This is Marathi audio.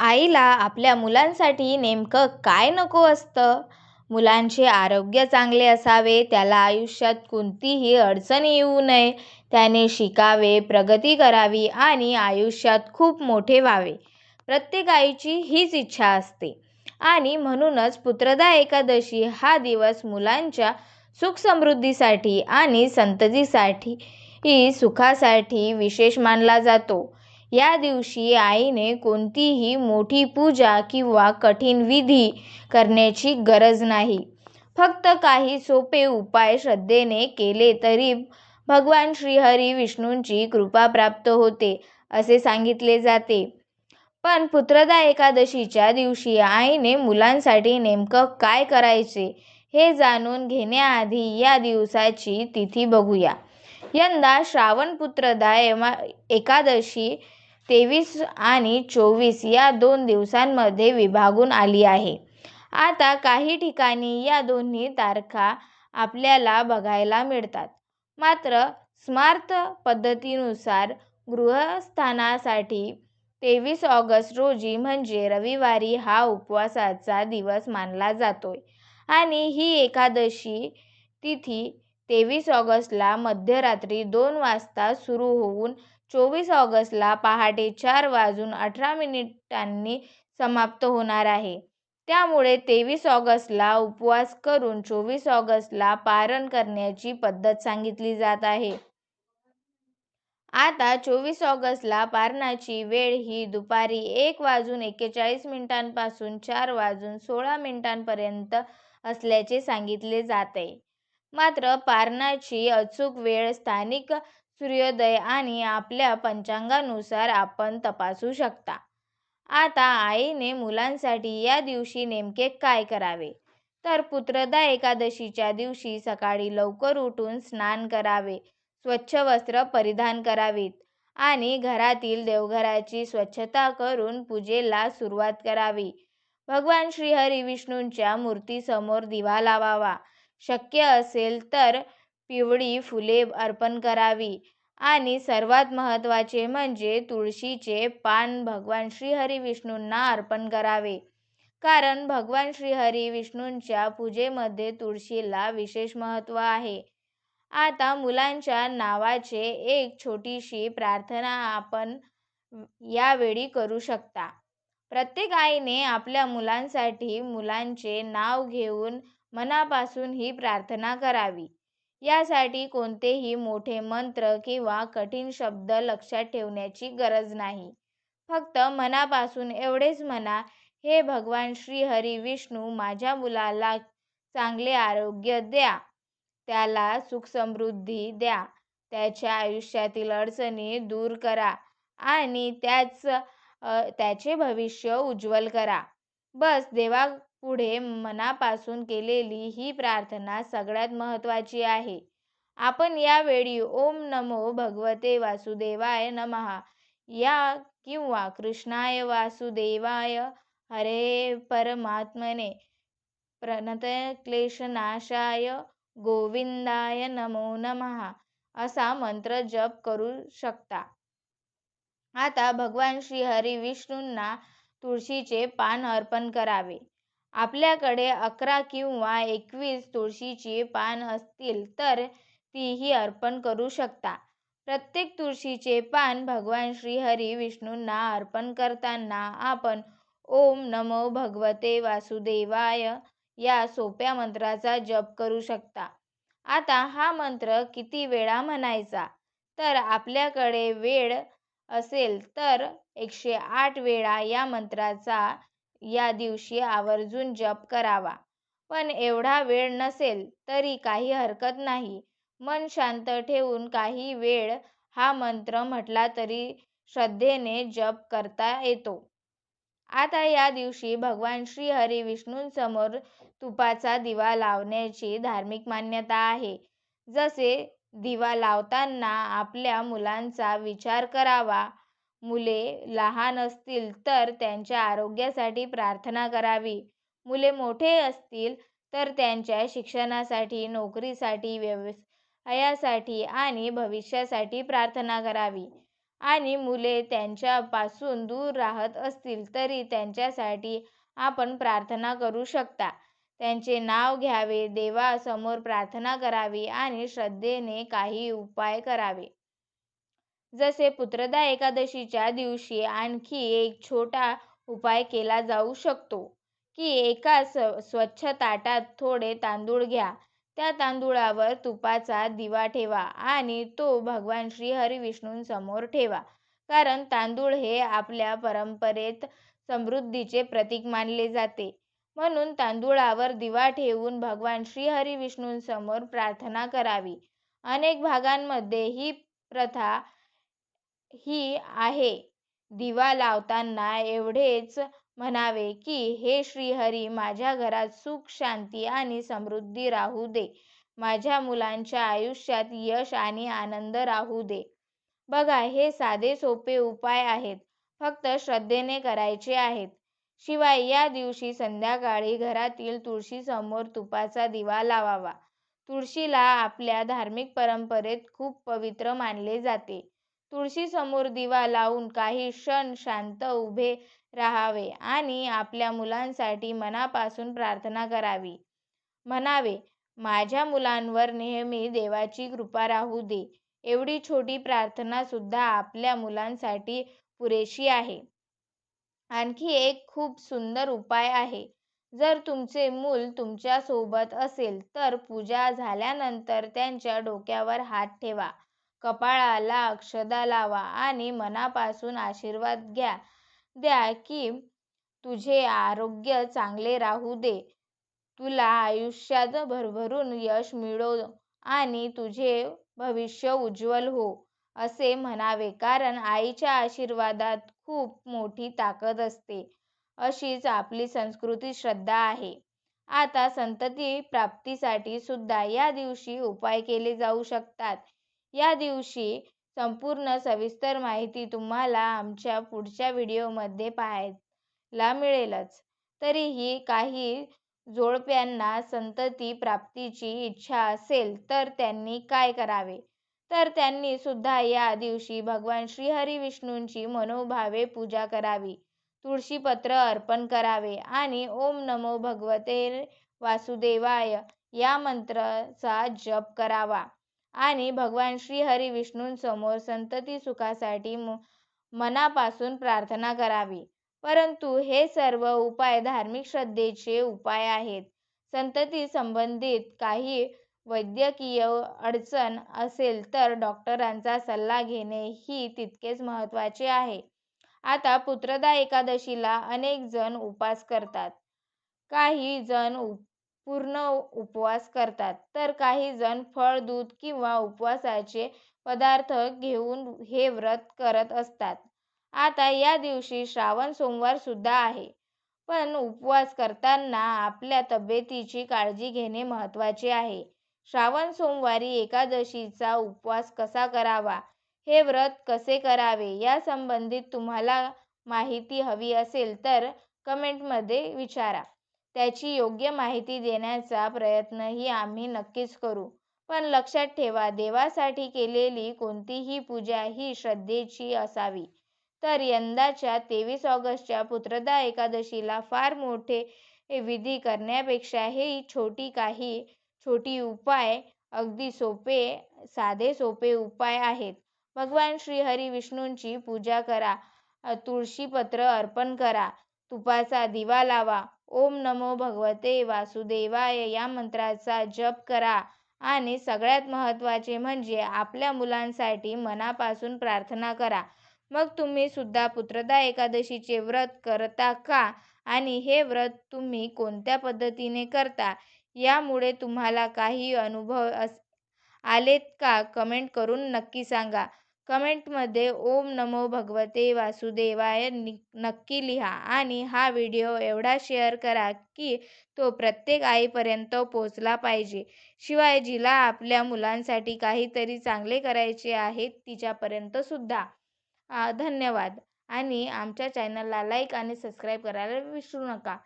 आईला आपल्या मुलांसाठी नेमकं काय नको असतं? मुलांचे आरोग्य चांगले असावे, त्याला आयुष्यात कोणतीही अडचण येऊ नये, त्याने शिकावे, प्रगती करावी आणि आयुष्यात खूप मोठे व्हावे. प्रत्येक आईची हीच इच्छा असते. आणि म्हणूनच पुत्रदा एकादशी हा दिवस मुलांच्या सुखसमृद्धीसाठी आणि संततीसाठी सुखासाठी विशेष मानला जातो. या दिवशी आईने कोणतीही मोठी पूजा किंवा कठीण विधी करण्याची गरज नाही. फक्त काही सोपे उपाय श्रद्धेने केले तरी भगवान श्रीहरी विष्णूंची कृपा प्राप्त होते, असे सांगितले जाते. पण पुत्रदा एकादशीच्या दिवशी आईने मुलांसाठी नेमकं काय करायचे हे जाणून घेण्याआधी या दिवसाची तिथी बघूया. यंदा श्रावण पुत्रदा एकादशी 23 आणि 24 या 2 दिवसांमध्ये विभागून आली आहे. आता काही ठिकाणी या दोन्ही तारखा आपल्याला बघायला मिळतात. मात्र स्मार्त पद्धतीनुसार गृहस्थांसाठी 23 ऑगस्ट रोजी म्हणजे रविवारी हा उपवासाचा दिवस मानला जातोय आणि ही एकादशी तिथी 23 ऑगस्टला मध्यरात्री 2 वाजता सुरू होऊन 24 ऑगस्टला पहाटे 4:18 समाप्त होणार आहे. त्यामुळे 23 ऑगस्टला उपवास करून 24 ऑगस्टला पारण करण्याची पद्धत सांगितली जात आहे. आता 24 ऑगस्टला पारणाची वेळ ही दुपारी 1:41 पासून 4:16 पर्यंत असल्याचे सांगितले जाते. मात्र पारणाची अचूक वेळ स्थानिक सूर्योदय आणि आपल्या पंचांगानुसार आपण तपासू शकता. आता आईने मुलांसाठी या दिवशी नेमके काय करावे? तर पुत्रदा एकादशीच्या दिवशी सकाळी लवकर उठून स्नान करावे, स्वच्छ वस्त्र परिधान करावीत आणि घरातील देवघराची स्वच्छता करून पूजेला सुरुवात करावी. भगवान श्रीहरी विष्णूंच्या मूर्तीसमोर दिवा लावावा. शक्य असेल तर पिवळी फुले अर्पण करावी आणि सर्वात महत्त्वाचे म्हणजे तुळशीचे पान भगवान श्रीहरी विष्णूंना अर्पण करावे. कारण भगवान श्रीहरी विष्णूंच्या पूजेमध्ये तुळशीला विशेष महत्त्व आहे. आता मुलांच्या नावाचे एक छोटीशी प्रार्थना आपण यावेळी करू शकता. प्रत्येक आईने आपल्या मुलांसाठी मुलांचे नाव घेऊन मनापासून ही प्रार्थना करावी. यासाठी कोणतेही मोठे मंत्र किंवा कठीण शब्द लक्षात ठेवण्याची गरज नाही. फक्त मनापासून एवढेच म्हणा, हे भगवान श्रीहरी विष्णू, माझ्या मुलाला चांगले आरोग्य द्या, त्याला सुखसमृद्धी द्या, त्याच्या आयुष्यातील अडचणी दूर करा आणि त्याचे भविष्य उज्ज्वल करा. बस देवापुढे मनापासून केलेली ही प्रार्थना सगळ्यात महत्त्वाची आहे. आपण यावेळी ओम नमो भगवते वासुदेवाय नमः या किंवा कृष्णाय वासुदेवाय हरे परमात्मने प्रणतक्लेशनाशाय गोविंदाय नमो नमः असा मंत्र जप करू शकता. आता भगवान श्रीहरी विष्णूंना तुळशीचे पान अर्पण करावे. आपल्याकडे 11 किंवा 21 तुळशीची पान असतील तर तीही अर्पण करू शकता. प्रत्येक तुळशीचे पान भगवान श्रीहरी विष्णूंना अर्पण करताना आपण ओम नमो भगवते वासुदेवाय या सोप्या मंत्राचा जप करू शकता. आता हा मंत्र किती वेळा म्हणायचा? तर आपल्याकडे वेळ असेल तर 108 वेळा या मंत्राचा या दिवशी आवर्जून जप करावा. पण एवढा वेळ नसेल तरी काही हरकत नाही. मन शांत ठेवून काही वेळ हा मंत्र म्हटला तरी श्रद्धेने जप करता येतो. आता या दिवशी भगवान श्रीहरी विष्णूंसमोर तुपाचा दिवा लावण्याची धार्मिक मान्यता आहे. जसे दिवा लावताना आपल्या मुलांचा विचार करावा. मुले लहान असतील तर त्यांच्या आरोग्यासाठी प्रार्थना करावी. मुले मोठे असतील तर त्यांच्या शिक्षणासाठी, नोकरीसाठी, व्यवसायासाठी आणि भविष्यासाठी प्रार्थना करावी. आणि मुले त्यांच्यापासून दूर राहत असतील तरी त्यांच्यासाठी आपण प्रार्थना करू शकता. त्यांचे नाव घ्यावे, देवासमोर प्रार्थना करावी आणि श्रद्धेने काही उपाय करावे. जसे पुत्रदा एकादशीच्या दिवशी आणखी एक छोटा उपाय केला जाऊ शकतो, की एका स्वच्छ ताटात थोडे तांदूळ घ्या. त्या तांदूळावर तुपाचा दिवा ठेवा आणि तो भगवान श्रीहरी विष्णूंसमोर ठेवा. कारण तांदूळ हे आपल्या परंपरेत समृद्धीचे प्रतीक मानले जाते. म्हणून तांदूळावर दिवा ठेवून भगवान श्रीहरी विष्णूंसमोर प्रार्थना करावी. अनेक भागांमध्ये ही प्रथा ही आहे. दिवा लावताना एवढेच म्हणावे की हे श्रीहरी, माझ्या घरात सुख, शांती आणि समृद्धी राहू दे. माझ्या मुलांच्या आयुष्यात यश आणि आनंद राहू दे. बघा, हे साधे सोपे उपाय आहेत. फक्त श्रद्धेने करायचे आहेत. शिवाय या दिवशी संध्याकाळी घरातील तुळशीसमोर तुपाचा दिवा लावावा. तुळशीला आपल्या धार्मिक परंपरेत खूप पवित्र मानले जाते. तुळशीसमोर दिवा लावून काही क्षण शांत उभे राहावे आणि आपल्या मुलांसाठी मनापासून प्रार्थना करावी. म्हणावे, माझ्या मुलांवर नेहमी देवाची कृपा राहू दे. एवढी छोटी प्रार्थना सुद्धा आपल्या मुलांसाठी पुरेशी आहे. आणखी एक खूप सुंदर उपाय आहे. जर तुमचे मूल तुमच्या सोबत असेल तर पूजा झाल्यानंतर त्यांच्या डोक्यावर हात ठेवा, कपाळाला अक्षदा लावा आणि मनापासून आशीर्वाद द्या की तुझे आरोग्य चांगले राहू दे, तुला आयुष्यात भरभरून यश मिळो आणि तुझे भविष्य उज्ज्वल हो, असे म्हणावे. कारण आईच्या आशीर्वादात खूप मोठी ताकद असते. अशीच आपली संस्कृती श्रद्धा आहे. आता संतती प्राप्तीसाठी सुद्धा या दिवशी उपाय केले जाऊ शकतात. या दिवशी संपूर्ण सविस्तर माहिती तुम्हाला आमच्या पुढच्या व्हिडिओमध्ये पाहायला मिळेलच. तरीही काही जोडप्यांना संतती प्राप्तीची इच्छा असेल तर त्यांनी काय करावे? तर त्यांनी सुद्धा या दिवशी भगवान श्रीहरी विष्णूंची मनोभावे पूजा करावी, तुळशीपत्र अर्पण करावे आणि ओम नमो भगवते वासुदेवाय या मंत्राचा जप करावा आणि भगवान श्रीहरी विष्णूंसमोर संतती सुखासाठी मनापासून प्रार्थना करावी. परंतु हे सर्व उपाय धार्मिक श्रद्धेचे उपाय आहेत. संतती संबंधित काही वैद्यकीय अडचण असेल तर डॉक्टरांचा सल्ला घेणे ही तितकेच महत्त्वाचे आहे. आता पुत्रदा एकादशीला अनेक जण उपवास करतात. काही जण पूर्ण उपवास करतात, तर काही जण फळ, दूध किंवा उपवासाचे पदार्थ घेऊन हे व्रत करत असतात. आता या दिवशी श्रावण सोमवार सुद्धा आहे. पण उपवास करताना आपल्या तब्येतीची काळजी घेणे महत्त्वाचे आहे. श्रावण सोमवारी एकादशीचा उपवास कसा करावा, हे व्रत कसे करावे यासंबंधित तुम्हाला माहिती हवी असेल तर कमेंटमध्ये विचारा. त्याची योग्य माहिती देण्याचा प्रयत्नही आम्ही नक्कीच करू. पण लक्षात ठेवा, देवासाठी केलेली कोणतीही पूजा ही श्रद्धेची असावी. तर यंदाच्या 23 ऑगस्टच्या पुत्रदा एकादशीला फार मोठे विधी करण्यापेक्षा हे छोटी उपाय अगदी साधे सोपे उपाय आहेत. भगवान श्रीहरी विष्णूंची पूजा करा, तुळशीपत्र अर्पण करा, तुपाचा दिवा लावा, ओम नमो भगवते वासुदेवाय या मंत्राचा जप करा आणि सगळ्यात महत्त्वाचे म्हणजे आपल्या मुलांसाठी मनापासून प्रार्थना करा. मग तुम्ही सुद्धा पुत्रदा एकादशीचे व्रत करता का? आणि हे व्रत तुम्ही कोणत्या पद्धतीने करता? यामुळे तुम्हाला काही अनुभव आलेत का? कमेंट करून नक्की सांगा. कमेंटमध्ये ओम नमो भगवते वासुदेवाय नक्की लिहा आणि हा व्हिडिओ एवढा शेअर करा की तो प्रत्येक आईपर्यंत पोहोचला पाहिजे. शिवाय जिला आपल्या मुलांसाठी काहीतरी चांगले करायचे आहे तिच्यापर्यंत सुद्धा. धन्यवाद आणि आमच्या चॅनलला लाईक आणि सबस्क्राईब करायला विसरू नका.